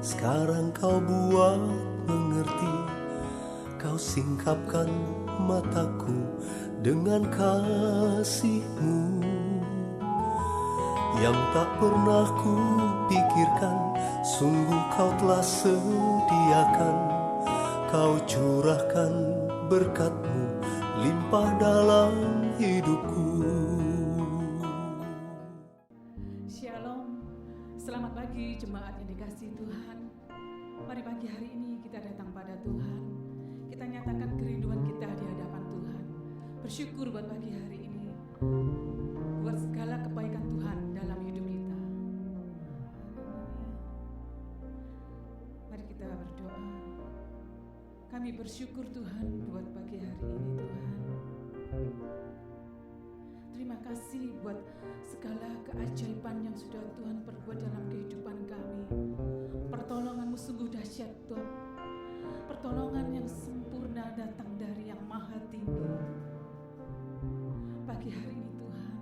Sekarang kau buat mengerti, kau singkapkan mataku dengan kasih-Mu yang tak pernah ku pikirkan. Sungguh kau telah sediakan, kau curahkan berkat-Mu limpah dalam hidupku. Shalom, selamat pagi jemaat yang dikasihi Tuhan. Mari pagi hari ini kita datang pada Tuhan. Kita nyatakan kerinduan kita di hadapan Tuhan. Bersyukur buat pagi hari ini, buat segala kebaikan Tuhan dalam hidup kita. Mari kita berdoa. Kami bersyukur Tuhan buat pagi hari ini Tuhan. Terima kasih buat segala keajaiban yang sudah Tuhan perbuat dalam kehidupan kami. Pertolongan-Mu sungguh dahsyat Tuhan. Pertolongan yang sempurna datang dari Yang Maha Tinggi. Pagi hari ini Tuhan,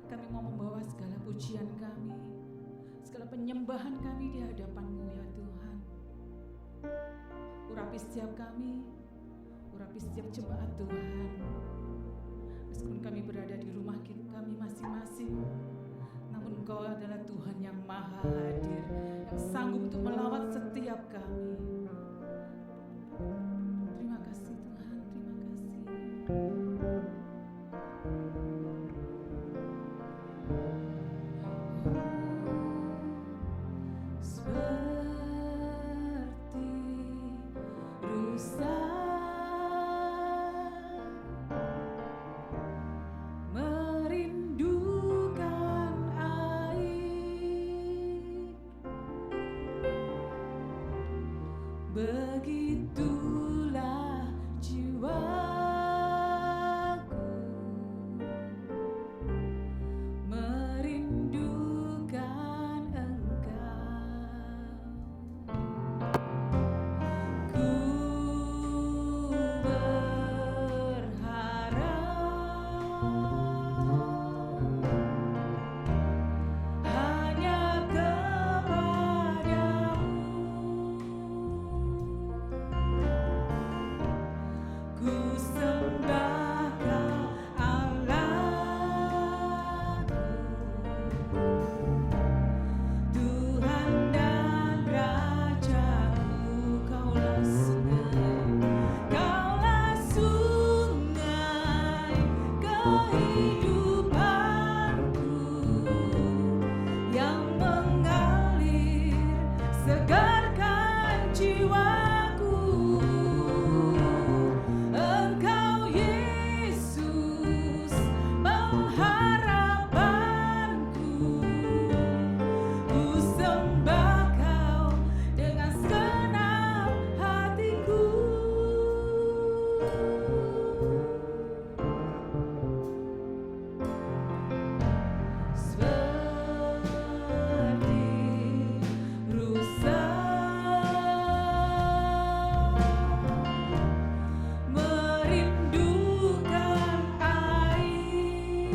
kami mau membawa segala pujian kami, segala penyembahan kami di hadapan-Mu ya Tuhan. Urapi setiap kami, urapi setiap jemaat Tuhan. Meskipun kami berada di rumah kami masing-masing, namun Engkau adalah Tuhan yang maha hadir, yang sanggup untuk melawat setiap kami. Terima kasih Tuhan, terima kasih. Begitulah jiwaku merindukan Engkau. Ku berharap hanya kepadamu. Ku sembah Kau Allahku, Tuhan dan Rajaku. Kaulah sungai kehidupanku yang mengalir segarkan jiwaku. Engkau Yesus pengharapanku, ku sembah Kau dengan segenap hatiku. Seperti rusa merindukan air,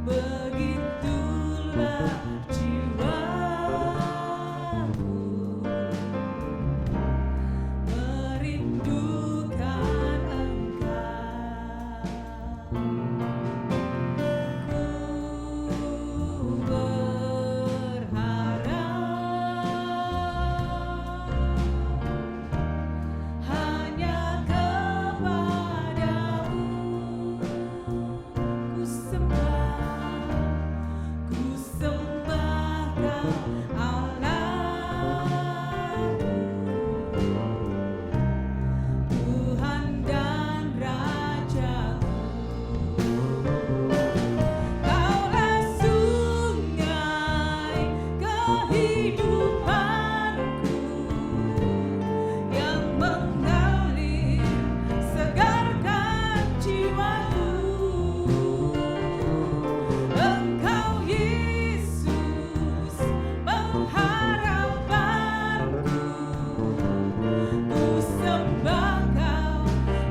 begitulah jiwaku merindukan Engkau. Ku berharap hanya kepadamu. Ku sembah Kau Allahku, Tuhan dan Rajaku. Kaulah sungai kehidupanku yang mengalir segarkan jiwaku. Engkau Yesus pengharapanku, ku sembah Kau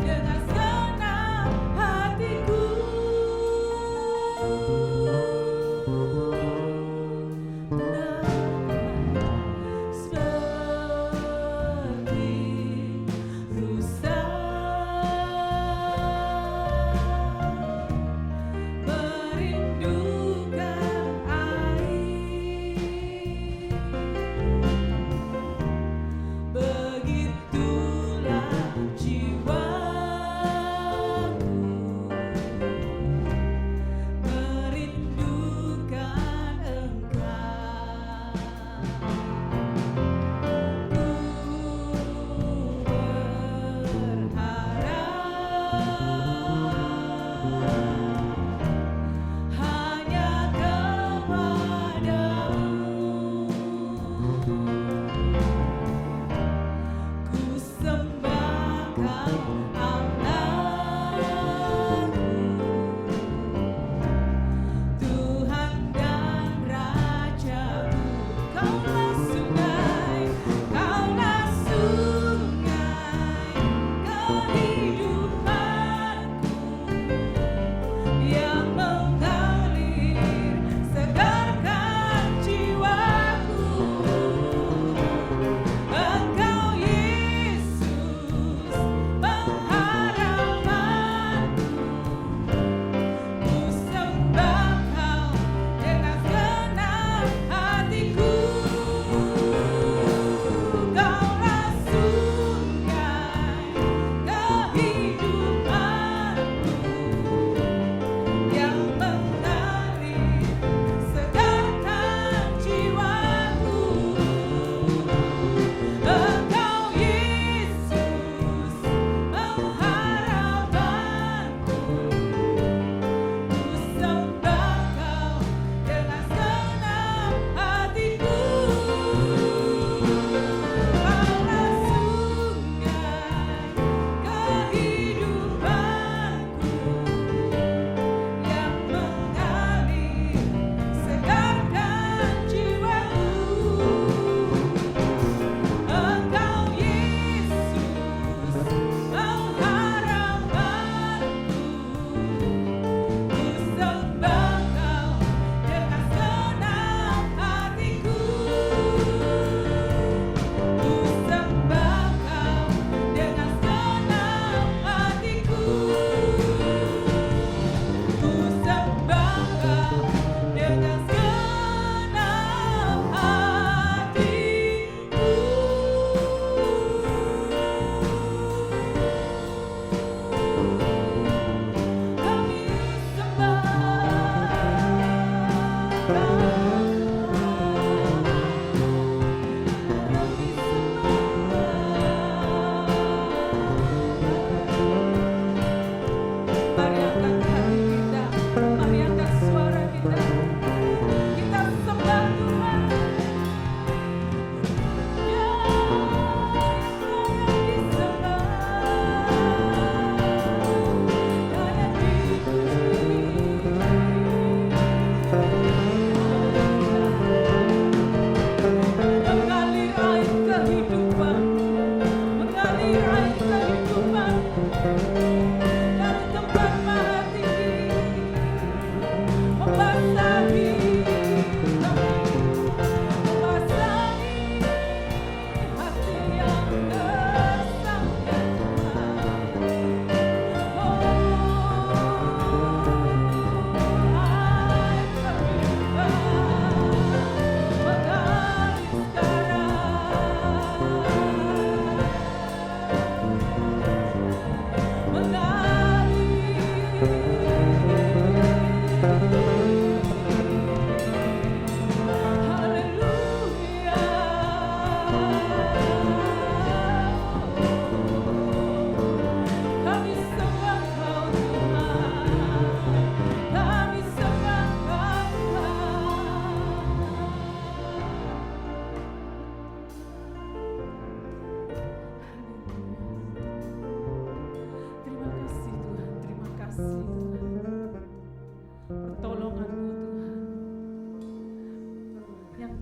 dengan segenap hatiku.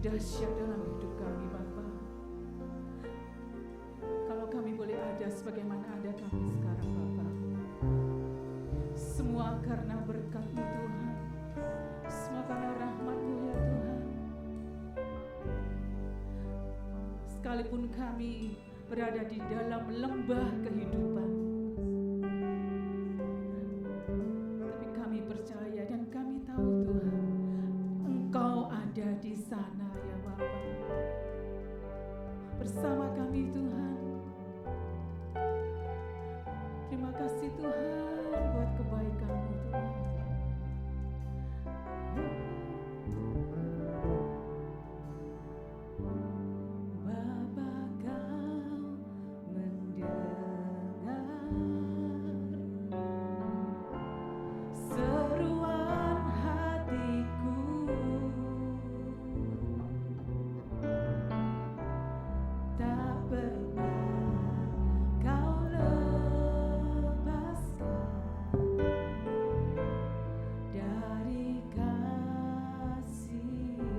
dahsyat dalam hidup kami Bapa. Kalau kami boleh ada sebagaimana ada kami sekarang Bapa, semua karena berkat-Mu Tuhan, semua karena rahmat-Mu ya Tuhan. Sekalipun kami berada di dalam lembah kehidupan, tapi kami percaya dan kami tahu Tuhan, Engkau ada di sana ya Bapa, bersama kami Tuhan. Terima kasih Tuhan buat kebaikan-Mu Tuhan. Bapa, Kau mendengar seruan hatiku, tak pernah Kau lepaskan dari kasih-Mu.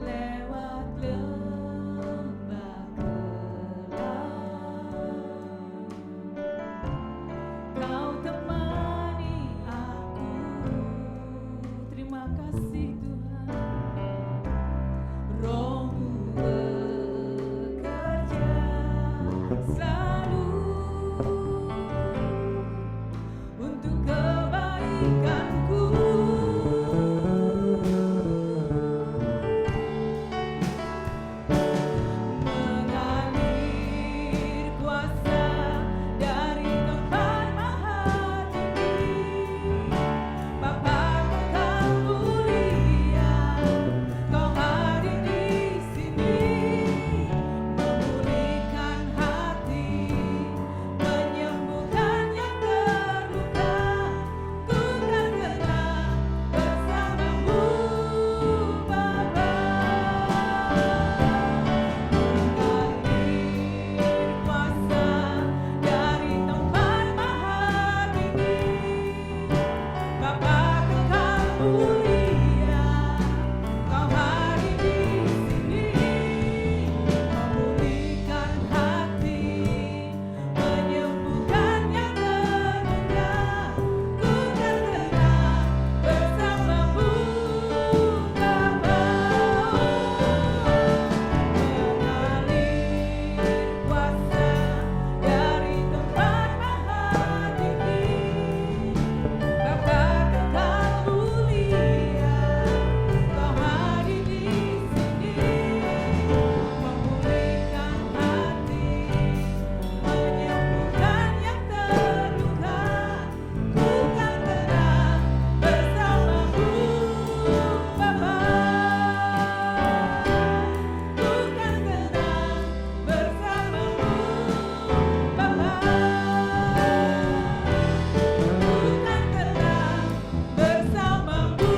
Lewat lembah gelap, Kau temani aku. Terima kasih Tuhan. Roh-Mu bekerja selalu untuk kebaikanku. Mengalir kuasa dari tempat maha tinggi. Bapa, Kau mulia, Kau hadir di sini, memulihkan hati, menyembuhkan yang terluka. Ku kan tenang bersama-Mu Bapa. Mengalir kuasa dari tempat maha tinggi. Bapa, Kau mulia, Kau hadir di sini, memulihkan hati, menyembuhkan yang terluka. Ku kan tenang bersama-Mu Bapa. Mengalir kuasa dari tempat maha tinggi. Bapa, Kau mulia, Kau hadir di sini, memulihkan hati, menyembuhkan yang terluka. Ku kan tenang bersama-Mu Bapa. Ku kan tenang bersama-Mu Bapa. Ku kan tenang bersama-Mu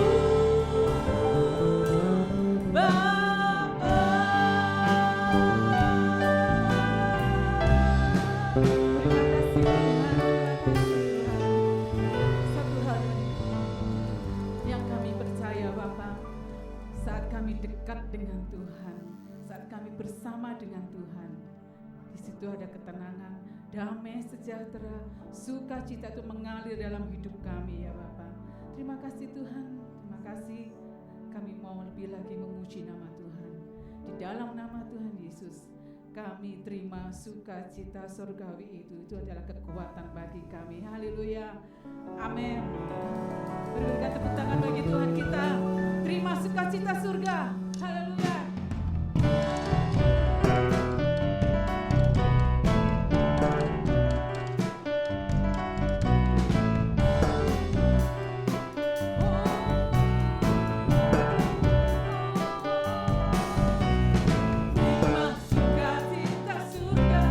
Bapa. Satu hal yang kami percaya Bapa, saat kami dekat dengan Tuhan, saat kami bersama dengan Tuhan, di situ ada ketenangan, damai, sejahtera, sukacita itu mengalir dalam hidup kami ya Bapa. Terima kasih Tuhan, terima kasih. Kami mau lebih lagi memuji nama Tuhan. Di dalam nama Tuhan Yesus, kami terima sukacita surgawi itu adalah kekuatan bagi kami. Haleluya, amin. Berikan tepuk tangan bagi Tuhan kita. Terima sukacita surga. Haleluya. Terima sukacita surga,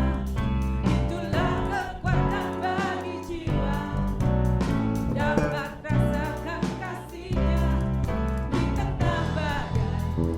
itulah kekuatan bagi jiwa. Dapat rasakan kasih-Nya di tengah badai.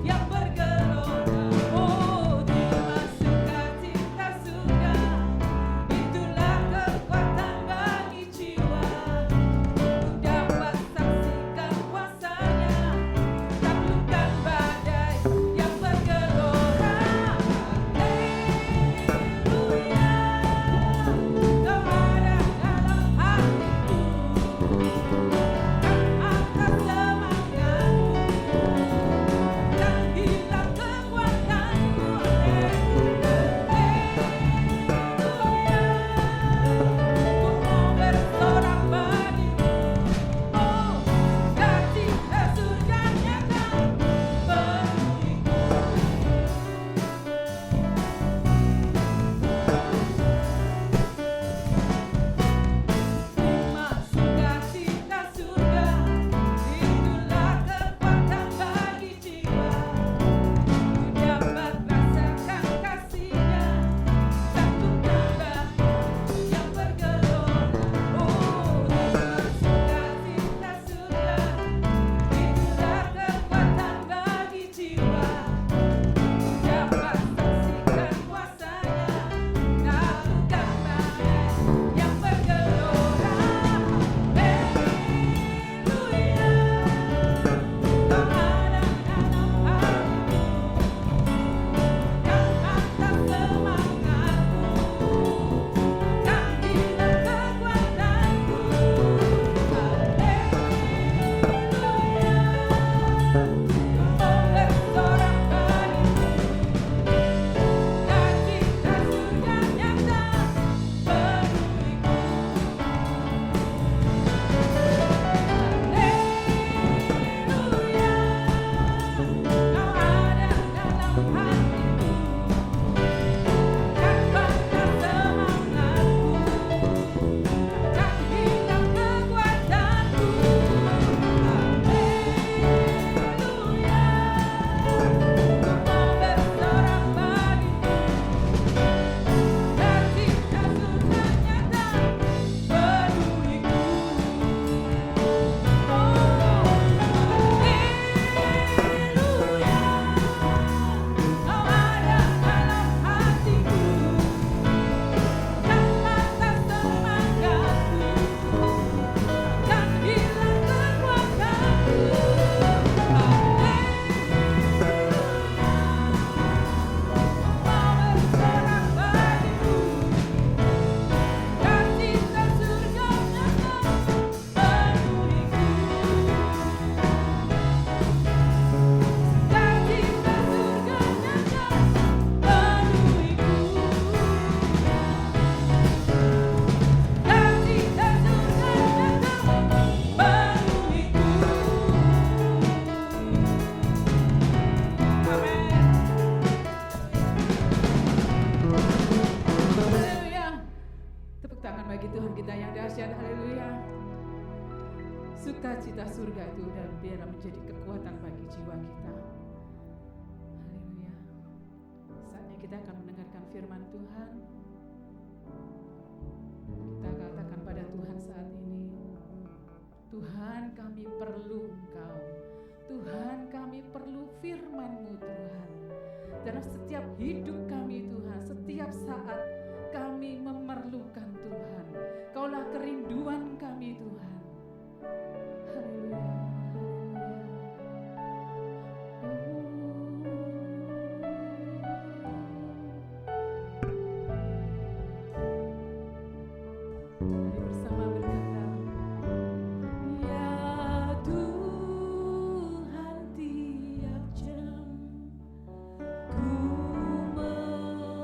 sukacita surga itu dan biarlah menjadi kekuatan bagi jiwa kita. Haleluya. Saatnya kita akan mendengarkan firman Tuhan. Kita katakan pada Tuhan saat ini, Tuhan, kami perlu Engkau. Tuhan, kami perlu firman-Mu Tuhan. Dalam setiap hidup kami Tuhan, setiap saat kami memerlukan Tuhan. Kaulah kerinduan kami Tuhan. Haleluya. Mari bersama berkata, ya Tuhan, tiap jam ku memerlukan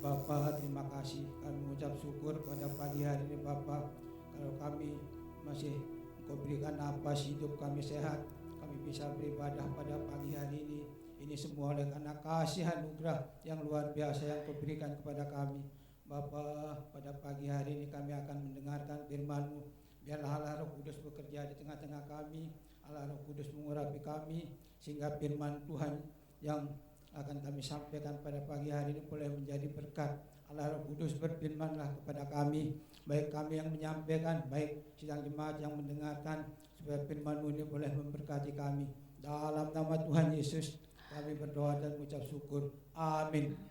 Bapa, terima kasih. Kami mengucap syukur pada pagi hari ini Bapa. Kalau kami masih Engkau berikan nafas hidup kami sehat, kami bisa beribadah pada pagi hari ini. Ini semua oleh karena kasih anugerah yang luar biasa yang Kau berikan kepada kami. Bapa, pada pagi hari ini kami akan mendengarkan firman-Mu. Biarlah Allah Roh Kudus bekerja di tengah-tengah kami. Allah Roh Kudus mengurapi kami, sehingga firman Tuhan yang akan kami sampaikan pada pagi hari ini boleh menjadi berkat. Allah Roh Kudus berfirmanlah kepada kami, baik kami yang menyampaikan, baik sidang jemaat yang mendengarkan, supaya firman-Mu ini boleh memberkati kami. Dalam nama Tuhan Yesus kami berdoa dan mengucap syukur. Amin.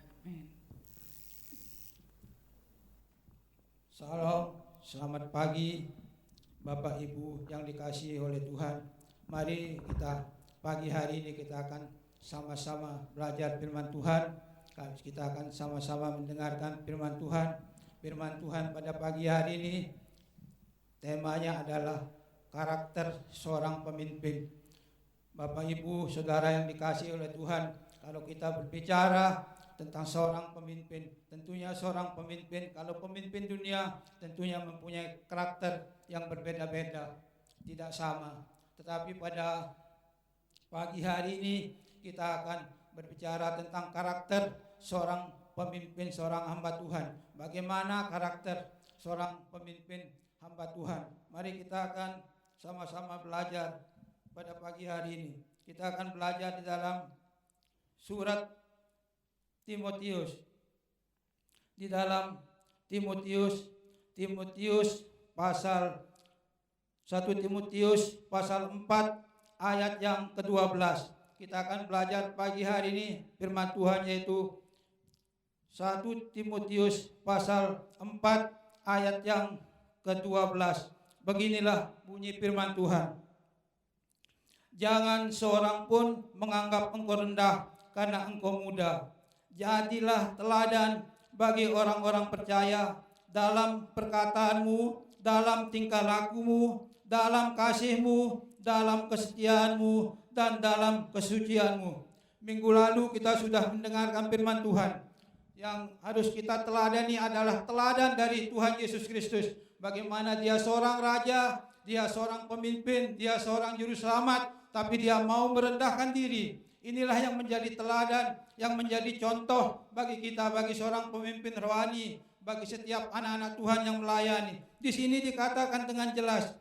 Salam, selamat pagi Bapak Ibu yang dikasihi oleh Tuhan. Mari kita pagi hari ini kita akan sama-sama belajar firman Tuhan. Kita akan sama-sama mendengarkan firman Tuhan. Firman Tuhan pada pagi hari ini temanya adalah karakter seorang pemimpin. Bapak Ibu Saudara yang dikasihi oleh Tuhan, kalau kita berbicara tentang seorang pemimpin, tentunya seorang pemimpin, kalau pemimpin dunia tentunya mempunyai karakter yang berbeda-beda, tidak sama. Tetapi pada pagi hari ini kita akan berbicara tentang karakter seorang pemimpin, seorang hamba Tuhan. Bagaimana karakter seorang pemimpin hamba Tuhan? Mari kita akan sama-sama belajar pada pagi hari ini. Kita akan belajar di dalam surat Timotius. Di dalam Timotius pasal 1 Timotius pasal 4 ayat yang ke-12. Kita akan belajar pagi hari ini firman Tuhan, yaitu 1 Timotius pasal 4 ayat yang ke-12. Beginilah bunyi firman Tuhan. Jangan seorang pun menganggap engkau rendah karena engkau muda. Jadilah teladan bagi orang-orang percaya dalam perkataanmu, dalam tingkah lakumu, dalam kasihmu, dalam kesetiaanmu, dan dalam kesucianmu. Minggu lalu kita sudah mendengarkan firman Tuhan. Yang harus kita teladani adalah teladan dari Tuhan Yesus Kristus. Bagaimana dia seorang raja, dia seorang pemimpin, dia seorang juru selamat, tapi dia mau merendahkan diri. Inilah yang menjadi teladan, yang menjadi contoh bagi kita, bagi seorang pemimpin rohani, bagi setiap anak-anak Tuhan yang melayani. Di sini dikatakan dengan jelas,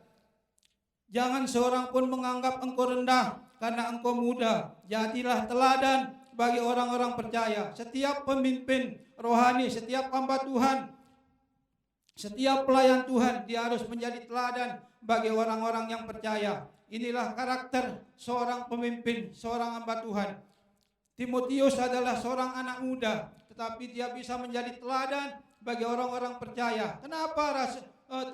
jangan seorang pun menganggap engkau rendah karena engkau muda. Jadilah teladan bagi orang-orang percaya. Setiap pemimpin rohani, setiap hamba Tuhan, setiap pelayan Tuhan, dia harus menjadi teladan bagi orang-orang yang percaya. Inilah karakter seorang pemimpin, seorang hamba Tuhan. Timotius adalah seorang anak muda, tetapi dia bisa menjadi teladan bagi orang-orang percaya. Kenapa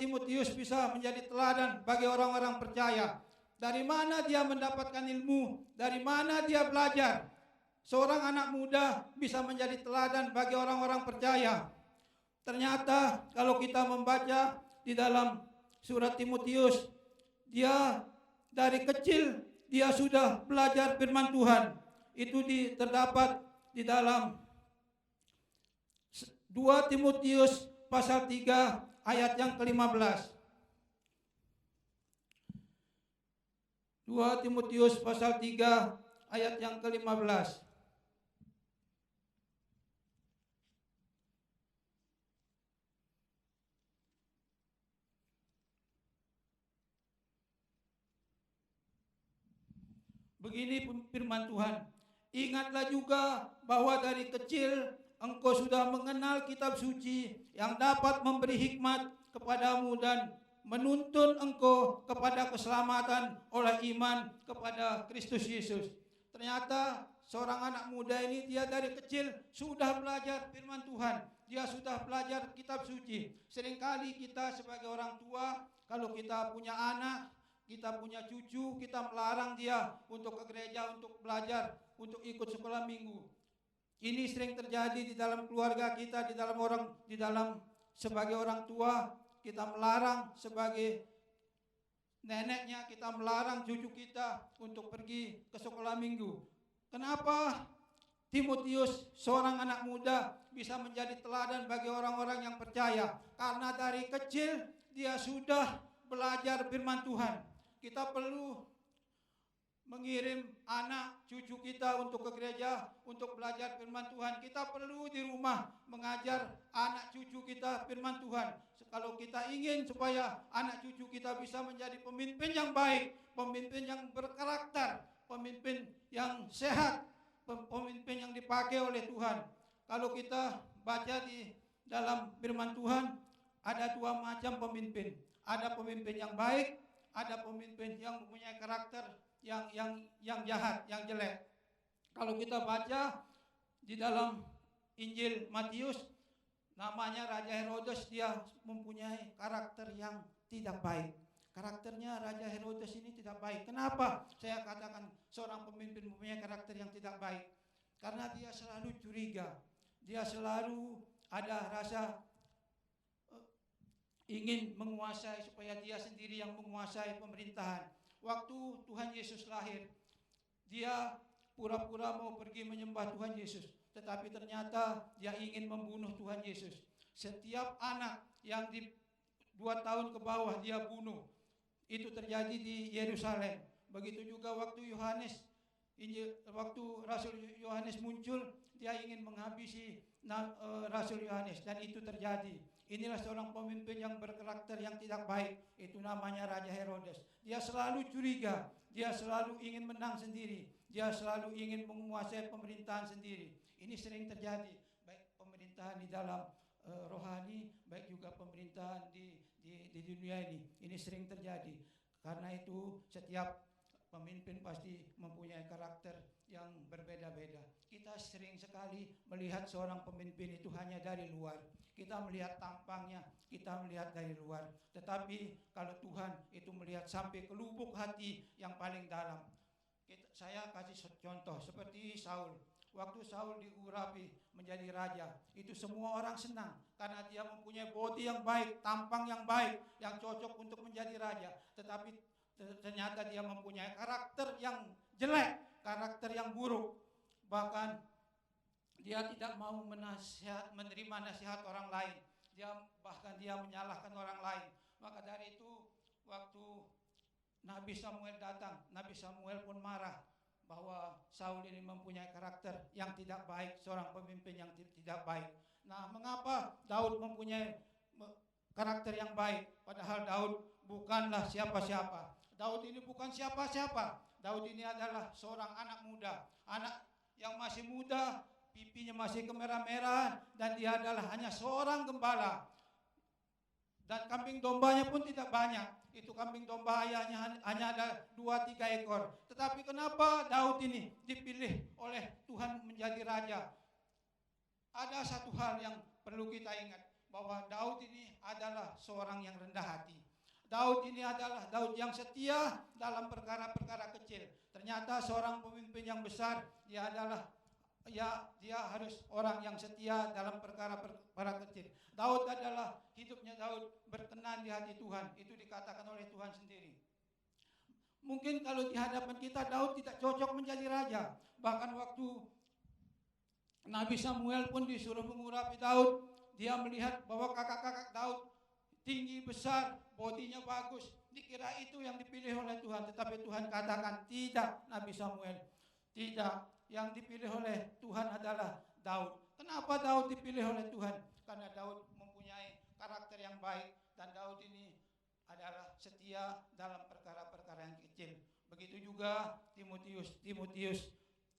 Timotius bisa menjadi teladan bagi orang-orang percaya? Dari mana dia mendapatkan ilmu? Dari mana dia belajar? Seorang anak muda bisa menjadi teladan bagi orang-orang percaya. Ternyata kalau kita membaca di dalam surat Timotius, dia dari kecil dia sudah belajar firman Tuhan. Itu terdapat di dalam 2 Timotius pasal 3 ayat yang ke-15. 2 Timotius pasal 3 ayat yang ke-15. Begini firman Tuhan, ingatlah juga bahwa dari kecil engkau sudah mengenal kitab suci yang dapat memberi hikmat kepadamu dan menuntun engkau kepada keselamatan oleh iman kepada Kristus Yesus. Ternyata seorang anak muda ini dia dari kecil sudah belajar firman Tuhan. Dia sudah belajar kitab suci. Seringkali kita sebagai orang tua, kalau kita punya anak, kita punya cucu, kita melarang dia untuk ke gereja, untuk belajar, untuk ikut sekolah minggu. Ini sering terjadi di dalam keluarga kita, di dalam sebagai orang tua, kita melarang sebagai neneknya, kita melarang cucu kita untuk pergi ke sekolah minggu. Kenapa? Timotius, seorang anak muda, bisa menjadi teladan bagi orang-orang yang percaya. Karena dari kecil dia sudah belajar firman Tuhan. Kita perlu mengirim anak cucu kita untuk ke gereja untuk belajar firman Tuhan. Kita perlu di rumah mengajar anak cucu kita firman Tuhan. Kalau kita ingin supaya anak cucu kita bisa menjadi pemimpin yang baik, pemimpin yang berkarakter, pemimpin yang sehat, pemimpin yang dipakai oleh Tuhan. Kalau kita baca di dalam firman Tuhan, ada dua macam pemimpin. Ada pemimpin yang baik, ada pemimpin yang mempunyai karakter yang jahat, yang jelek. Kalau kita baca di dalam Injil Matius, namanya Raja Herodes, dia mempunyai karakter yang tidak baik. Karakternya Raja Herodes ini tidak baik. Kenapa saya katakan seorang pemimpin mempunyai karakter yang tidak baik? Karena dia selalu curiga. Dia selalu ada rasa ingin menguasai, supaya dia sendiri yang menguasai pemerintahan. Waktu Tuhan Yesus lahir, dia pura-pura mau pergi menyembah Tuhan Yesus, tetapi ternyata dia ingin membunuh Tuhan Yesus. Setiap anak yang di 2 tahun ke bawah dia bunuh. Itu terjadi di Yerusalem. Begitu juga waktu waktu Rasul Yohanes muncul, dia ingin menghabisi Rasul Yohanes, dan itu terjadi. Inilah seorang pemimpin yang berkarakter yang tidak baik. Itu namanya Raja Herodes. Dia selalu curiga, dia selalu ingin menang sendiri, dia selalu ingin menguasai pemerintahan sendiri. Ini sering terjadi, baik pemerintahan di dalam rohani, baik juga pemerintahan di dunia ini. Ini sering terjadi. Karena itu setiap pemimpin pasti mempunyai karakter yang berbeda-beda. Kita sering sekali melihat seorang pemimpin itu hanya dari luar. Kita melihat tampangnya, kita melihat dari luar. Tetapi kalau Tuhan itu melihat sampai ke lubuk hati yang paling dalam. Saya kasih contoh seperti Saul. Waktu Saul diurapi menjadi raja, itu semua orang senang karena dia mempunyai bodi yang baik, tampang yang baik, yang cocok untuk menjadi raja. Tetapi ternyata dia mempunyai karakter yang jelek, karakter yang buruk. Bahkan dia tidak mau menerima nasihat orang lain. Bahkan dia menyalahkan orang lain. Maka dari itu waktu Nabi Samuel datang, Nabi Samuel pun marah bahwa Saul ini mempunyai karakter yang tidak baik, seorang pemimpin yang tidak baik. Nah, mengapa Daud mempunyai karakter yang baik? Padahal Daud bukanlah siapa-siapa. Daud ini bukan siapa-siapa. Daud ini adalah seorang anak muda, anak yang masih muda, pipinya masih kemerah-merahan, dan dia adalah hanya seorang gembala. Dan kambing dombanya pun tidak banyak. Itu kambing domba ayahnya hanya ada 2-3 ekor. Tetapi kenapa Daud ini dipilih oleh Tuhan menjadi raja? Ada satu hal yang perlu kita ingat, bahwa Daud ini adalah seorang yang rendah hati. Daud ini adalah Daud yang setia dalam perkara-perkara kecil. Ternyata seorang pemimpin yang besar, dia harus orang yang setia dalam perkara-perkara kecil. Daud adalah hidupnya Daud berkenan di hati Tuhan. Itu dikatakan oleh Tuhan sendiri. Mungkin kalau di hadapan kita Daud tidak cocok menjadi raja. Bahkan waktu Nabi Samuel pun disuruh mengurapi Daud, dia melihat bahwa kakak-kakak Daud tinggi besar, bodinya bagus. Dikira itu yang dipilih oleh Tuhan, tetapi Tuhan katakan tidak, Nabi Samuel. Tidak, yang dipilih oleh Tuhan adalah Daud. Kenapa Daud dipilih oleh Tuhan? Karena Daud mempunyai karakter yang baik, dan Daud ini adalah setia dalam perkara-perkara yang kecil. Begitu juga Timotius,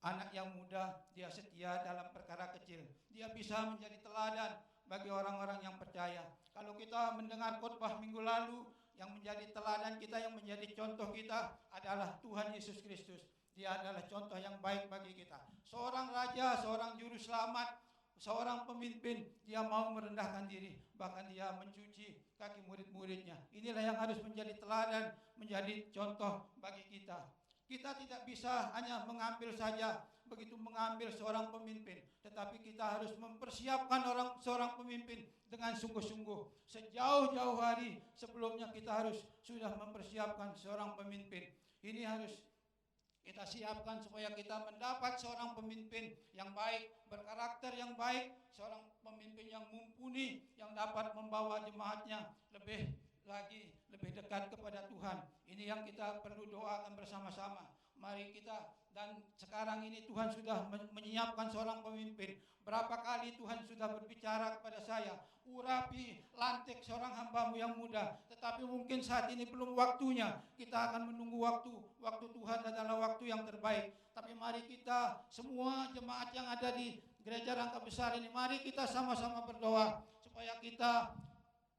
anak yang muda, dia setia dalam perkara kecil. Dia bisa menjadi teladan bagi orang-orang yang percaya. Kalau kita mendengar khotbah minggu lalu, yang menjadi teladan kita, yang menjadi contoh kita adalah Tuhan Yesus Kristus. Dia adalah contoh yang baik bagi kita. Seorang raja, seorang juru selamat, seorang pemimpin, dia mau merendahkan diri, bahkan dia mencuci kaki murid-muridnya. Inilah yang harus menjadi teladan, menjadi contoh bagi kita. Kita tidak bisa hanya mengambil saja, begitu mengambil seorang pemimpin, tetapi kita harus mempersiapkan seorang pemimpin dengan sungguh-sungguh. Sejauh-jauh hari sebelumnya kita harus sudah mempersiapkan seorang pemimpin. Ini harus kita kita siapkan supaya kita mendapat seorang pemimpin yang baik, berkarakter yang baik, seorang pemimpin yang mumpuni, yang dapat membawa jemaatnya lebih dekat kepada Tuhan. Ini yang kita perlu doakan bersama-sama. Mari kita, dan sekarang ini Tuhan sudah menyiapkan seorang pemimpin. Berapa kali Tuhan sudah berbicara kepada saya, urapi, lantik seorang hamba-Mu yang muda. Tetapi mungkin saat ini belum waktunya. Kita akan menunggu waktu. Waktu Tuhan adalah waktu yang terbaik. Tapi mari kita semua jemaat yang ada di Gereja Rangka Besar ini, mari kita sama-sama berdoa supaya kita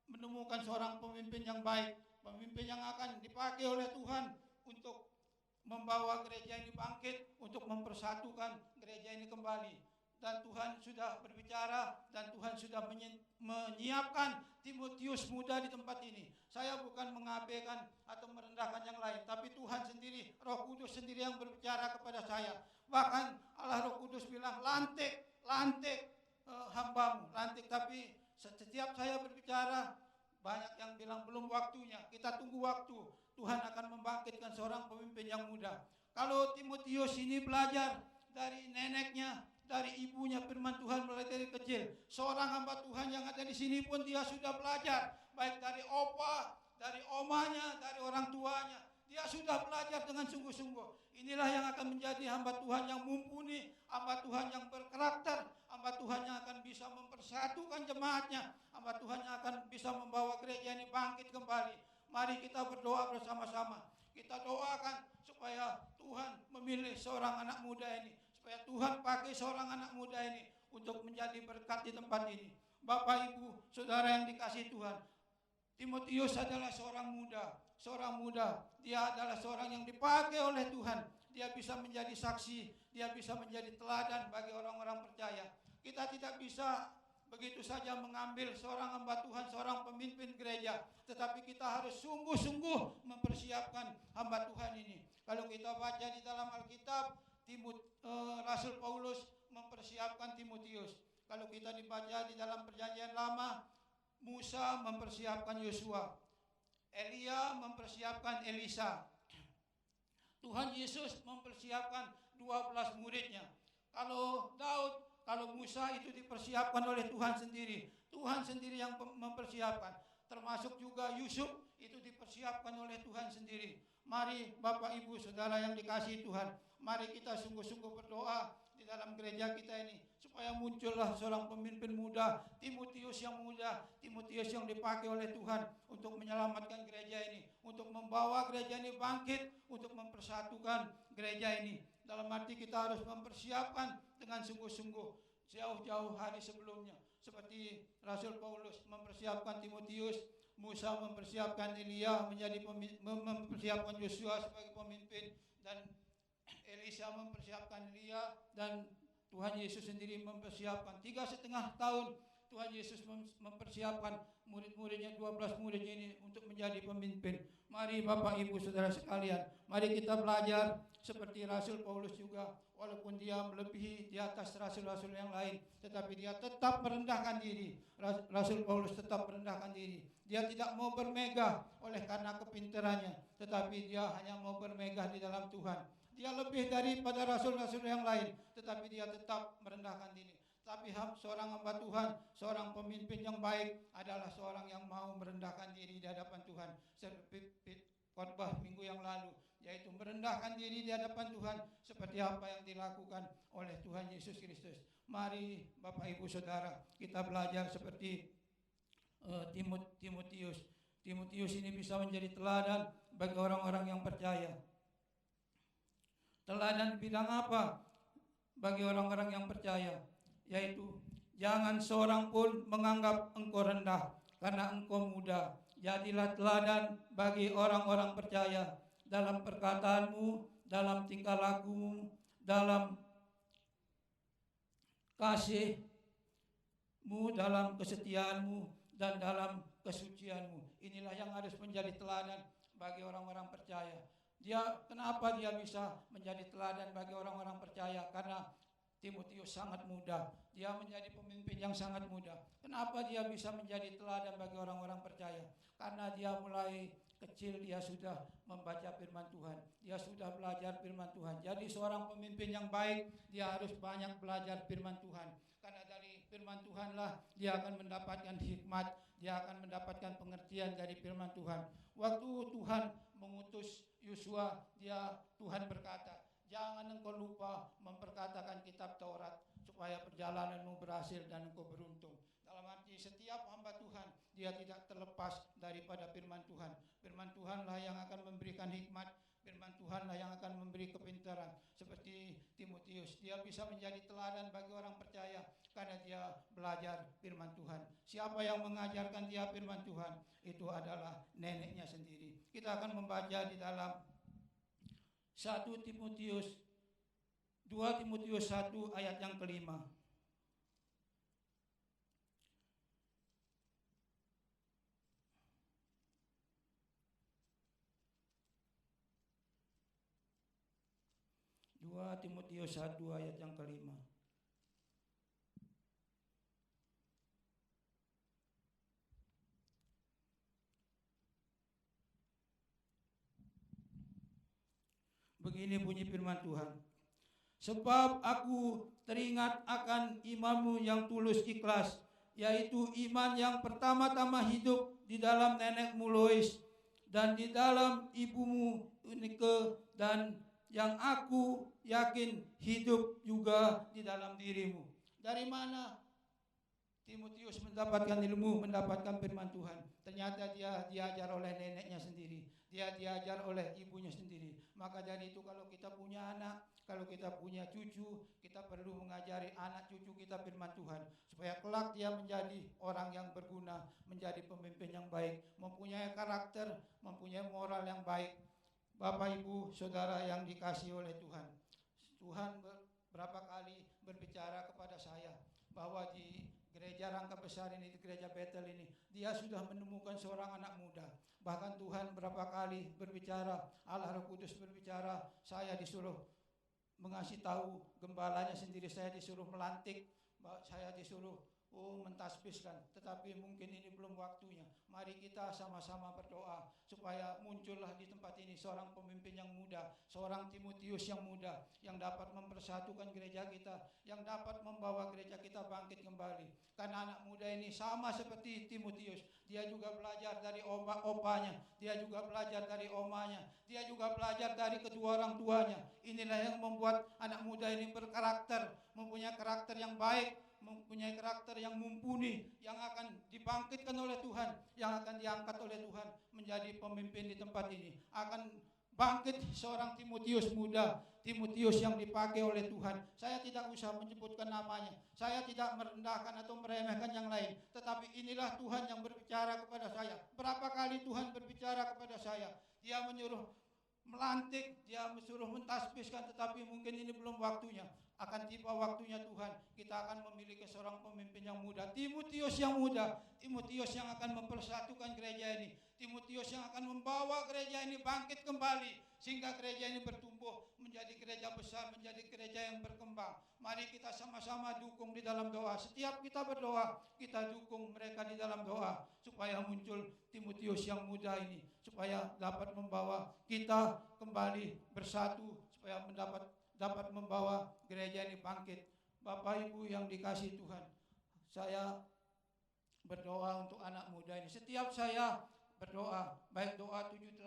menemukan seorang pemimpin yang baik, pemimpin yang akan dipakai oleh Tuhan untuk membawa gereja ini bangkit, untuk mempersatukan gereja ini kembali. Dan Tuhan sudah berbicara, dan Tuhan sudah menyiapkan Timotius muda di tempat ini. Saya bukan mengabaikan atau merendahkan yang lain, tapi Tuhan sendiri, Roh Kudus sendiri yang berbicara kepada saya. Bahkan Allah Roh Kudus bilang, lantik hamba-Mu, lantik. Tapi setiap saya berbicara, banyak yang bilang belum waktunya. Kita tunggu waktu. Tuhan akan membangkitkan seorang pemimpin yang muda. Kalau Timotius ini belajar dari neneknya, dari ibunya firman Tuhan mulai dari kecil. Seorang hamba Tuhan yang ada di sini pun dia sudah belajar, baik dari opa, dari omanya, dari orang tuanya. Dia sudah belajar dengan sungguh-sungguh. Inilah yang akan menjadi hamba Tuhan yang mumpuni, hamba Tuhan yang berkarakter, hamba Tuhan yang akan bisa mempersatukan jemaatnya, hamba Tuhan yang akan bisa membawa gereja ini bangkit kembali. Mari kita berdoa bersama-sama. Kita doakan supaya Tuhan memilih seorang anak muda ini, supaya Tuhan pakai seorang anak muda ini untuk menjadi berkat di tempat ini. Bapak, Ibu, Saudara yang dikasihi Tuhan, Timotius adalah seorang muda. Dia adalah seorang yang dipakai oleh Tuhan. Dia bisa menjadi saksi, dia bisa menjadi teladan bagi orang-orang percaya. Kita tidak bisa begitu saja mengambil seorang hamba Tuhan, seorang pemimpin gereja, tetapi kita harus sungguh-sungguh mempersiapkan hamba Tuhan ini. Kalau kita baca di dalam Alkitab, Rasul Paulus mempersiapkan Timotius. Kalau kita dibaca di dalam Perjanjian Lama, Musa mempersiapkan Yosua, Elia mempersiapkan Elisa, Tuhan Yesus mempersiapkan 12 muridnya. Kalau Musa itu dipersiapkan oleh Tuhan sendiri. Tuhan sendiri yang mempersiapkan. Termasuk juga Yusuf itu dipersiapkan oleh Tuhan sendiri. Mari Bapak, Ibu, Saudara yang dikasihi Tuhan, mari kita sungguh-sungguh berdoa di dalam gereja kita ini supaya muncullah seorang pemimpin muda, Timotius yang muda, Timotius yang dipakai oleh Tuhan untuk menyelamatkan gereja ini, untuk membawa gereja ini bangkit, untuk mempersatukan gereja ini. Dalam arti kita harus mempersiapkan dengan sungguh-sungguh jauh-jauh hari sebelumnya. Seperti Rasul Paulus mempersiapkan Timotius, Musa mempersiapkan Elia mempersiapkan Yosua sebagai pemimpin, dan Elisa mempersiapkan Elia, dan Tuhan Yesus sendiri mempersiapkan 3,5 tahun Tuhan Yesus mempersiapkan murid-muridnya, 12 muridnya ini untuk menjadi pemimpin. Mari Bapak, Ibu, Saudara sekalian, mari kita belajar seperti Rasul Paulus juga. Walaupun dia melebihi di atas rasul-rasul yang lain, tetapi dia tetap merendahkan diri. Rasul Paulus tetap merendahkan diri. Dia tidak mau bermegah oleh karena kepintarannya, tetapi dia hanya mau bermegah di dalam Tuhan. Dia lebih daripada rasul-rasul yang lain, tetapi dia tetap merendahkan diri. Tapi seorang hamba Tuhan, seorang pemimpin yang baik adalah seorang yang mau merendahkan diri di hadapan Tuhan. Seperti khotbah minggu yang lalu, yaitu merendahkan diri di hadapan Tuhan seperti apa yang dilakukan oleh Tuhan Yesus Kristus. Mari Bapak, Ibu, Saudara, kita belajar seperti Timotius. Timotius ini bisa menjadi teladan bagi orang-orang yang percaya. Teladan bidang apa bagi orang-orang yang percaya? Yaitu jangan seorang pun menganggap engkau rendah karena engkau muda. Jadilah teladan bagi orang-orang percaya dalam perkataanmu, dalam tingkah lakumu, dalam kasihmu, dalam kesetiaanmu, dan dalam kesucianmu. Inilah yang harus menjadi teladan bagi orang-orang percaya. Kenapa dia bisa menjadi teladan bagi orang-orang percaya? Karena Timotius sangat muda. Dia menjadi pemimpin yang sangat muda. Kenapa dia bisa menjadi teladan bagi orang-orang percaya? Karena dia mulai kecil dia sudah membaca firman Tuhan, dia sudah belajar firman Tuhan. Jadi seorang pemimpin yang baik, dia harus banyak belajar firman Tuhan. Karena dari firman Tuhanlah dia akan mendapatkan hikmat, dia akan mendapatkan pengertian dari firman Tuhan. Waktu Tuhan mengutus Yosua, Tuhan berkata, jangan engkau lupa memperkatakan kitab Taurat supaya perjalananmu berhasil dan engkau beruntung. Dalam arti setiap hamba Tuhan, dia tidak terlepas daripada firman Tuhan. Firman Tuhanlah yang akan memberikan hikmat, firman Tuhanlah yang akan memberi kepintaran. Seperti Timotius, dia bisa menjadi teladan bagi orang percaya karena dia belajar firman Tuhan. Siapa yang mengajarkan dia firman Tuhan? Itu adalah neneknya sendiri. Kita akan membaca di dalam 1 Timotius 2 Timotius 1 ayat yang kelima. 2 Timotius 1 ayat yang kelima. Begini bunyi firman Tuhan. Sebab aku teringat akan imanmu yang tulus ikhlas, yaitu iman yang pertama-tama hidup di dalam nenekmu Lois dan di dalam ibumu Eunike, dan yang aku yakin hidup juga di dalam dirimu. Dari mana Timotius mendapatkan ilmu, mendapatkan firman Tuhan? Ternyata dia diajar oleh neneknya sendiri, dia diajar oleh ibunya sendiri. Maka dari itu kalau kita punya anak, kalau kita punya cucu, kita perlu mengajari anak cucu kita firman Tuhan, supaya kelak dia menjadi orang yang berguna, menjadi pemimpin yang baik, mempunyai karakter, mempunyai moral yang baik. Bapak, Ibu, Saudara yang dikasihi oleh Tuhan, Tuhan berapa kali berbicara kepada saya bahwa di gereja Rangka Besar ini, di gereja Bethel ini, dia sudah menemukan seorang anak muda. Bahkan Tuhan berapa kali berbicara, Allah Roh Kudus berbicara, saya disuruh mengasih tahu gembalanya sendiri, saya disuruh melantik, saya disuruh mentasbiskan, tetapi mungkin ini belum waktunya. Mari kita sama-sama berdoa supaya muncullah di tempat ini seorang pemimpin yang muda, seorang Timotius yang muda, yang dapat mempersatukan gereja kita, yang dapat membawa gereja kita bangkit kembali. Karena anak muda ini sama seperti Timotius, dia juga belajar dari opanya, dia juga belajar dari omanya, dia juga belajar dari kedua orang tuanya. Inilah yang membuat anak muda ini berkarakter, mempunyai karakter yang baik, mempunyai karakter yang mumpuni, yang akan dibangkitkan oleh Tuhan, yang akan diangkat oleh Tuhan menjadi pemimpin di tempat ini. Akan bangkit seorang Timotius muda, Timotius yang dipakai oleh Tuhan. Saya tidak usah menyebutkan namanya, saya tidak merendahkan atau meremehkan yang lain, tetapi inilah Tuhan yang berbicara kepada saya. Berapa kali Tuhan berbicara kepada saya, dia menyuruh melantik, dia menyuruh mentasbiskan, tetapi mungkin ini belum waktunya. Akan tiba waktunya Tuhan, kita akan memiliki seorang pemimpin yang muda, Timotius yang muda, Timotius yang akan mempersatukan gereja ini, Timotius yang akan membawa gereja ini bangkit kembali, sehingga gereja ini bertumbuh menjadi gereja besar, menjadi gereja yang berkembang. Mari kita sama-sama dukung di dalam doa. Setiap kita berdoa, kita dukung mereka di dalam doa, supaya muncul Timotius yang muda ini, supaya dapat membawa kita kembali bersatu, supaya dapat membawa gereja ini bangkit. Bapak Ibu yang dikasihi Tuhan, saya berdoa untuk anak muda ini. Setiap saya berdoa, baik doa 78,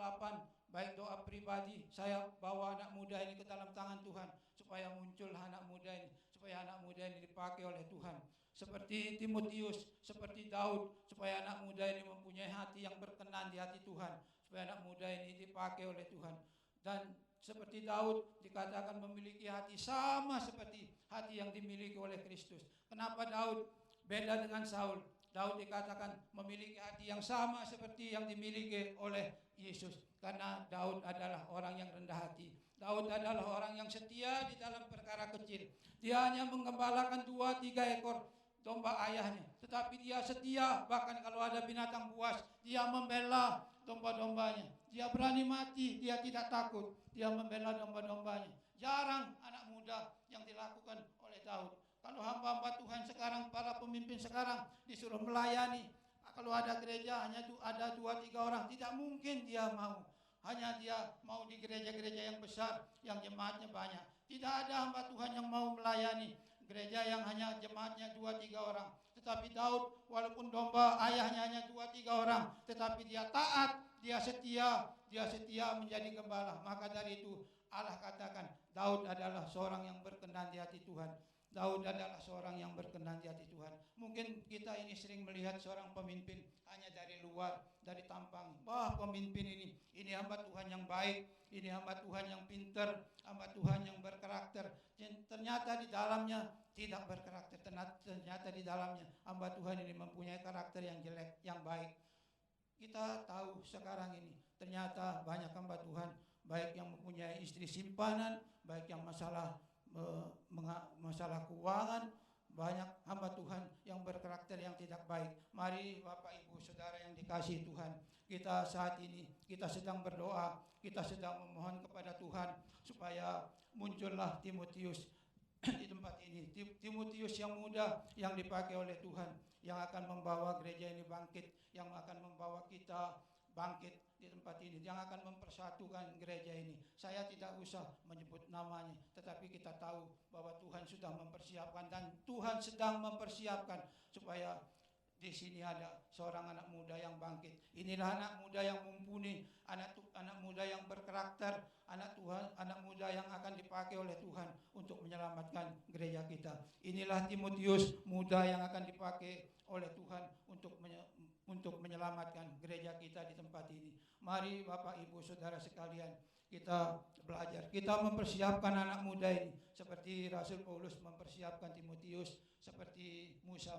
baik doa pribadi, saya bawa anak muda ini ke dalam tangan Tuhan, supaya muncul anak muda ini, supaya anak muda ini dipakai oleh Tuhan. Seperti Timotius, seperti Daud, supaya anak muda ini mempunyai hati yang berkenan di hati Tuhan, supaya anak muda ini dipakai oleh Tuhan. Dan seperti Daud dikatakan memiliki hati sama seperti hati yang dimiliki oleh Kristus. Kenapa Daud beda dengan Saul? Daud dikatakan memiliki hati yang sama seperti yang dimiliki oleh Yesus. Karena Daud adalah orang yang rendah hati. Daud adalah orang yang setia di dalam perkara kecil. Dia hanya menggembalakan 2-3 ekor domba ayahnya, tetapi dia setia. Bahkan kalau ada binatang buas, dia membela domba-dombanya. Dia berani mati, dia tidak takut, dia membela domba-dombanya. Jarang anak muda yang dilakukan oleh Daud. Kalau hamba-hamba Tuhan sekarang, para pemimpin sekarang disuruh melayani, kalau ada gereja hanya ada 2-3 orang, tidak mungkin dia mau. Hanya dia mau di gereja-gereja yang besar, yang jemaatnya banyak. Tidak ada hamba Tuhan yang mau melayani gereja yang hanya jemaatnya 2-3 orang. Tetapi Daud, walaupun domba ayahnya hanya 2-3 orang, tetapi dia taat, dia setia menjadi gembala. Maka dari itu Allah katakan, Daud adalah seorang yang berkenan di hati Tuhan. Daud adalah seorang yang berkenan di hati Tuhan. Mungkin kita ini sering melihat seorang pemimpin hanya dari luar, dari tampang. Wah, pemimpin ini hamba Tuhan yang baik, ini hamba Tuhan yang pintar, hamba Tuhan yang berkarakter. Ternyata di dalamnya tidak berkarakter. Ternyata di dalamnya hamba Tuhan ini mempunyai karakter yang jelek, yang baik. Kita tahu sekarang ini ternyata banyak hamba Tuhan baik yang mempunyai istri simpanan, baik yang masalah keuangan, banyak hamba Tuhan yang berkarakter yang tidak baik. Mari Bapak Ibu Saudara yang dikasihi Tuhan, kita saat ini kita sedang berdoa, kita sedang memohon kepada Tuhan supaya muncullah Timotius di tempat ini. Timotius yang muda yang dipakai oleh Tuhan, yang akan membawa gereja ini bangkit, yang akan membawa kita bangkit di tempat ini, yang akan mempersatukan gereja ini. Saya tidak usah menyebut namanya, tetapi kita tahu bahwa Tuhan sudah mempersiapkan dan Tuhan sedang mempersiapkan supaya di sini ada seorang anak muda yang bangkit. Inilah anak muda yang mumpuni, anak muda yang berkarakter, anak muda yang akan dipakai oleh Tuhan untuk menyelamatkan gereja kita. Inilah Timotius muda yang akan dipakai oleh Tuhan untuk menyelamatkan gereja kita di tempat ini. Mari Bapak Ibu Saudara sekalian, kita belajar, kita mempersiapkan anak muda ini seperti Rasul Paulus mempersiapkan Timotius, seperti Musa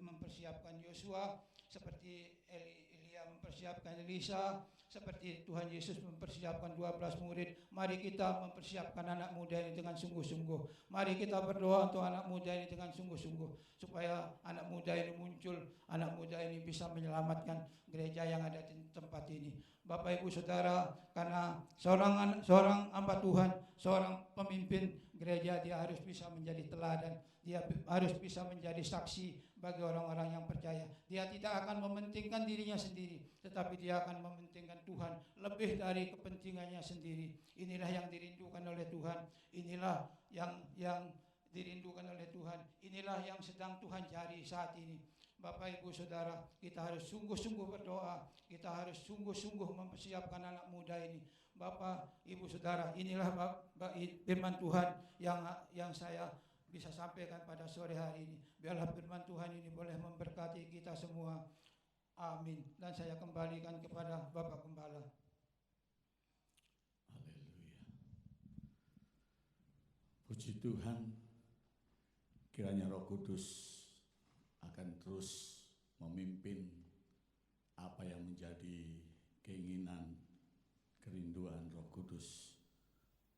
mempersiapkan Yosua, seperti Elia mempersiapkan Elisa, seperti Tuhan Yesus mempersiapkan 12 murid. Mari kita mempersiapkan anak muda ini dengan sungguh-sungguh. Mari kita berdoa untuk anak muda ini dengan sungguh-sungguh, supaya anak muda ini muncul, anak muda ini bisa menyelamatkan gereja yang ada di tempat ini. Bapak Ibu Saudara, karena seorang hamba Tuhan, seorang pemimpin gereja, dia harus bisa menjadi teladan, dia harus bisa menjadi saksi bagi orang-orang yang percaya. Dia tidak akan mementingkan dirinya sendiri, tetapi dia akan mementingkan Tuhan lebih dari kepentingannya sendiri. Inilah yang dirindukan oleh Tuhan, inilah yang dirindukan oleh Tuhan, inilah yang sedang Tuhan cari saat ini. Bapak Ibu Saudara, kita harus sungguh-sungguh berdoa, kita harus sungguh-sungguh mempersiapkan anak muda ini. Bapak Ibu Saudara, inilah firman Tuhan yang saya bisa sampaikan pada sore hari ini. Biarlah firman Tuhan ini boleh memberkati kita semua. Amin. Dan saya kembalikan kepada Bapak Gembala. Haleluya. Puji Tuhan, kiranya Roh Kudus akan terus memimpin apa yang menjadi keinginan, kerinduan Roh Kudus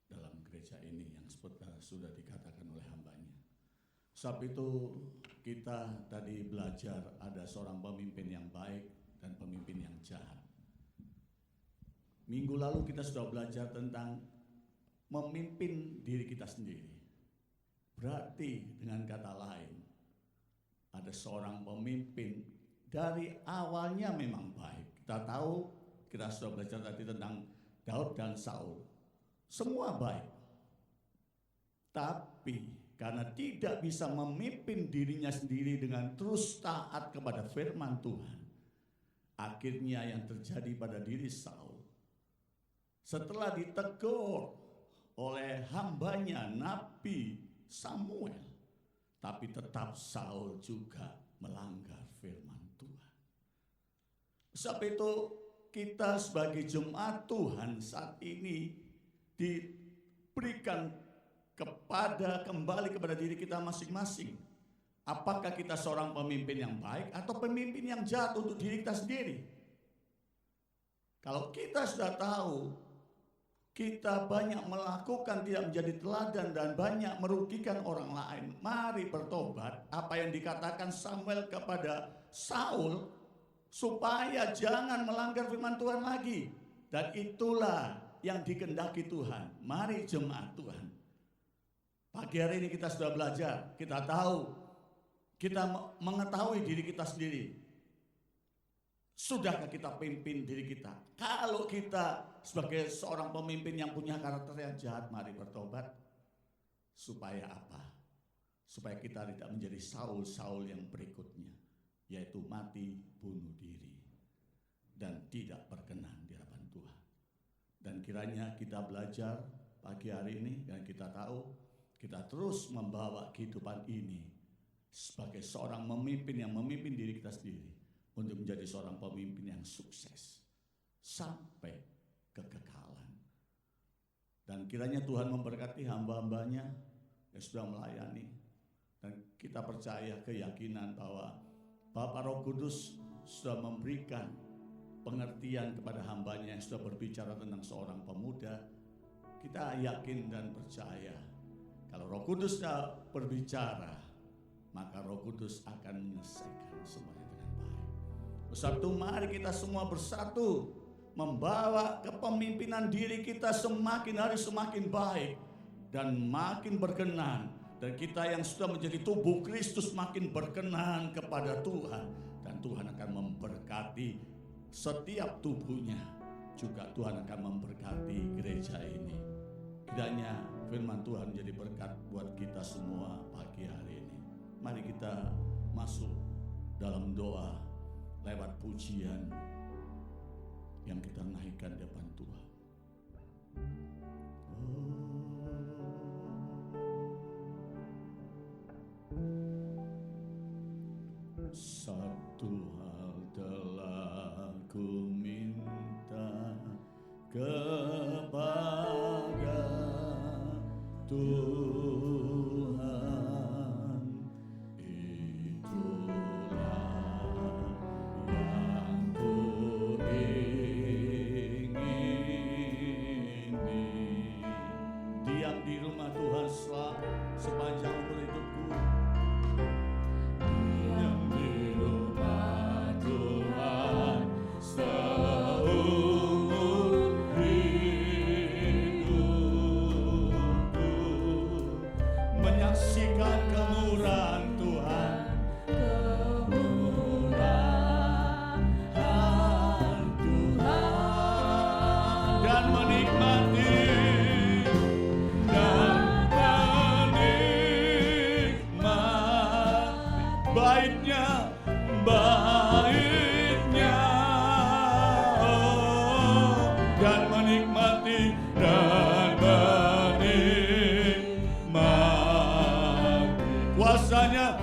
dalam gereja ini yang sudah dikatakan oleh hambanya. Sebab itu kita tadi belajar ada seorang pemimpin yang baik dan pemimpin yang jahat. Minggu lalu kita sudah belajar tentang memimpin diri kita sendiri. Berarti dengan kata lain, ada seorang pemimpin dari awalnya memang baik. Kita tahu, kita sudah belajar tadi tentang Daud dan Saul. Semua baik. Tapi karena tidak bisa memimpin dirinya sendiri dengan terus taat kepada firman Tuhan, akhirnya yang terjadi pada diri Saul, setelah ditegur oleh hambanya Nabi Samuel, tapi tetap Saul juga melanggar firman Tuhan. Sebab itu kita sebagai jemaat Tuhan saat ini diberikan kembali kepada diri kita masing-masing. Apakah kita seorang pemimpin yang baik atau pemimpin yang jahat untuk diri kita sendiri? Kalau kita sudah tahu kita banyak melakukan tidak menjadi teladan dan banyak merugikan orang lain, mari bertobat. Apa yang dikatakan Samuel kepada Saul, supaya jangan melanggar firman Tuhan lagi. Dan itulah yang dikehendaki Tuhan. Mari jemaat Tuhan, pagi hari ini kita sudah belajar, kita tahu, kita mengetahui diri kita sendiri. Sudahkah kita pimpin diri kita? Kalau kita sebagai seorang pemimpin yang punya karakter yang jahat, mari bertobat. Supaya apa? Supaya kita tidak menjadi Saul-Saul yang berikutnya, yaitu mati bunuh diri dan tidak berkenan di hadapan Tuhan. Dan kiranya kita belajar pagi hari ini dan kita tahu kita terus membawa kehidupan ini sebagai seorang pemimpin yang memimpin diri kita sendiri untuk menjadi seorang pemimpin yang sukses sampai kekekalan. Dan kiranya Tuhan memberkati hamba-hambanya yang sudah melayani. Dan kita percaya keyakinan bahwa Bapak Roh Kudus sudah memberikan pengertian kepada hambanya yang sudah berbicara tentang seorang pemuda. Kita yakin dan percaya kalau Roh Kudus sudah berbicara, maka Roh Kudus akan menyelesaikan semuanya dengan baik. Bersatu, mari kita semua bersatu membawa kepemimpinan diri kita semakin hari semakin baik dan makin berkenan. Dan kita yang sudah menjadi tubuh Kristus makin berkenan kepada Tuhan. Dan Tuhan akan memberkati setiap tubuhnya. Juga Tuhan akan memberkati gereja ini. Kiranya firman Tuhan menjadi berkat buat kita semua pagi hari ini. Mari kita masuk dalam doa lewat pujian yang kita naikkan di depan Tuhan. Satu hal telah ku minta kepada Tuhan, itulah yang ku ingini. Diam di rumah Tuhan sepanjang umur hidupku. Diam di rumah Tuhan seumur hidupku, menyaksikan kemurahan Tuhan, kemurahan Tuhan, dan menikmati baiknya, dan menikmati kuasanya,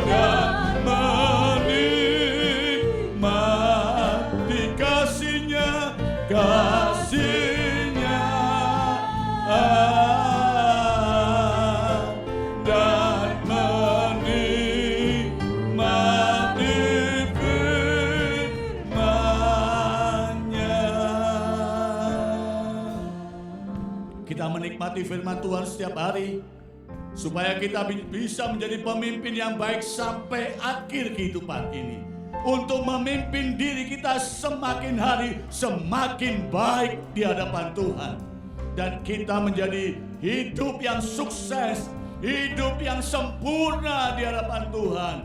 dan menikmati kasihnya, dan menikmati firman-Nya. Kita menikmati firman Tuhan setiap hari supaya kita bisa menjadi pemimpin yang baik sampai akhir kehidupan ini, untuk memimpin diri kita semakin hari semakin baik di hadapan Tuhan. Dan kita menjadi hidup yang sukses, hidup yang sempurna di hadapan Tuhan.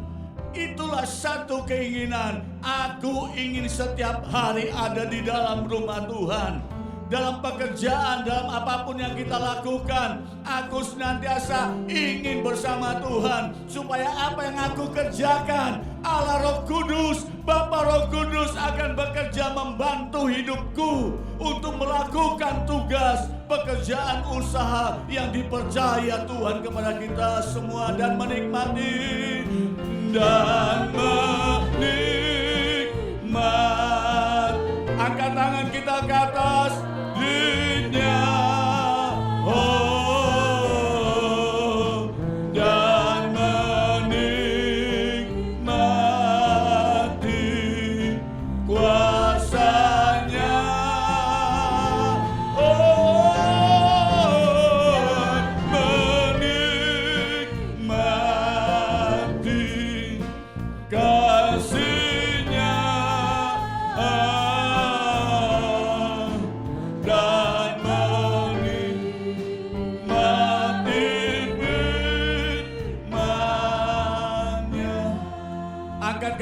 Itulah satu keinginan. Aku ingin setiap hari ada di dalam rumah Tuhan. Dalam pekerjaan, dalam apapun yang kita lakukan, aku senantiasa ingin bersama Tuhan. Supaya apa yang aku kerjakan, Allah Roh Kudus, Bapa Roh Kudus akan bekerja membantu hidupku untuk melakukan tugas pekerjaan usaha yang dipercaya Tuhan kepada kita semua, dan menikmati angkat tangan kita ke atas. Dan menikmati kuasanya, menikmati kasihnya,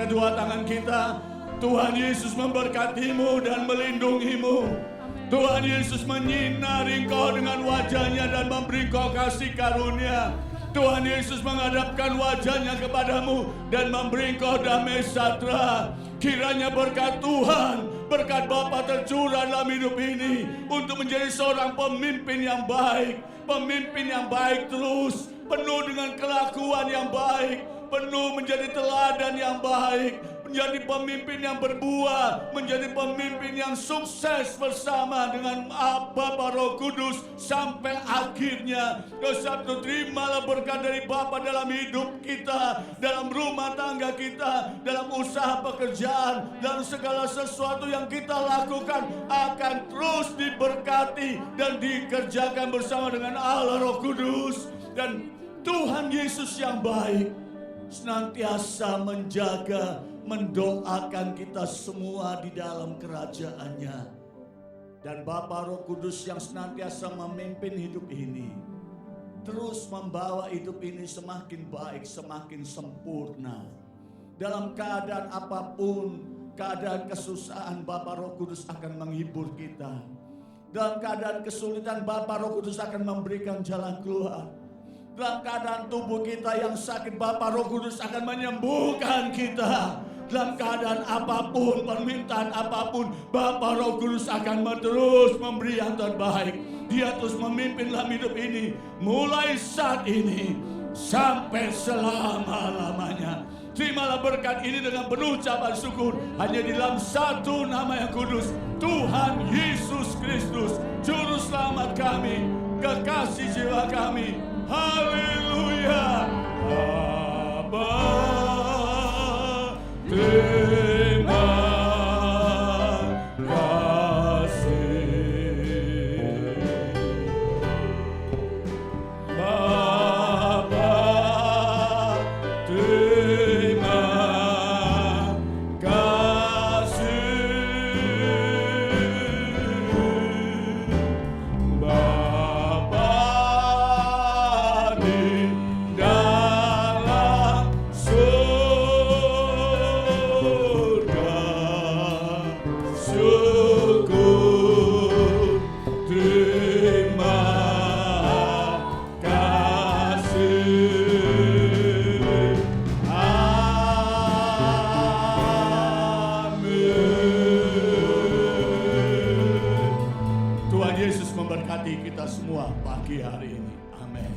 kedua tangan kita. Tuhan Yesus memberkatimu dan melindungimu. Tuhan Yesus menyinari engkau dengan wajah-Nya dan memberi engkau kasih karunia. Tuhan Yesus menghadapkan wajah-Nya kepadamu dan memberi engkau damai sejahtera. Kiranya berkat Tuhan, berkat Bapa tercurah dalam hidup ini untuk menjadi seorang pemimpin yang baik terus, penuh dengan kelakuan yang baik, penuh menjadi teladan yang baik, menjadi pemimpin yang berbuah, menjadi pemimpin yang sukses bersama dengan Bapa Roh Kudus sampai akhirnya. Satu, terimalah berkat dari Bapa dalam hidup kita, dalam rumah tangga kita, dalam usaha pekerjaan, dalam segala sesuatu yang kita lakukan akan terus diberkati dan dikerjakan bersama dengan Allah Roh Kudus. Dan Tuhan Yesus yang baik senantiasa menjaga, mendoakan kita semua di dalam kerajaan-Nya. Dan Bapa Roh Kudus yang senantiasa memimpin hidup ini, terus membawa hidup ini semakin baik, semakin sempurna. Dalam keadaan apapun, keadaan kesusahan, Bapa Roh Kudus akan menghibur kita. Dalam keadaan kesulitan, Bapa Roh Kudus akan memberikan jalan keluar. Dalam keadaan tubuh kita yang sakit, Bapa Roh Kudus akan menyembuhkan kita. Dalam keadaan apapun, permintaan apapun, Bapa Roh Kudus akan terus memberi yang terbaik. Dia terus memimpin dalam hidup ini, mulai saat ini sampai selama-lamanya. Terimalah berkat ini dengan penuh ucapan syukur hanya di dalam satu nama yang kudus, Tuhan Yesus Kristus, Juru Selamat kami, kekasih jiwa kami. Haleluya. Bapa, terima kasih. Bapa, terima kasih. Bapa di dalam surga, syukur, terima kasih. Amin. Tuhan Yesus memberkati kita semua pagi hari ini. Amin.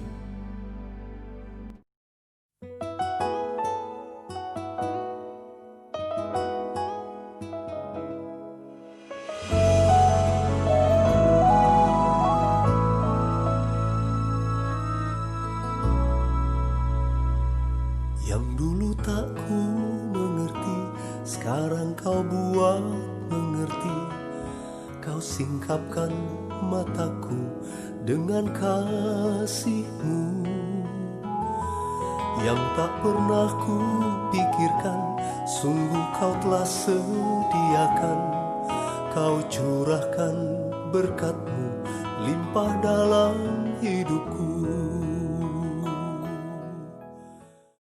Yang dulu tak ku mengerti, sekarang kau buat mengerti. Kau singkapkan mataku dengan kasih-Mu. Yang tak pernah ku pikirkan, sungguh kau telah sediakan. Kau curahkan berkat-Mu limpah dalam hidupku.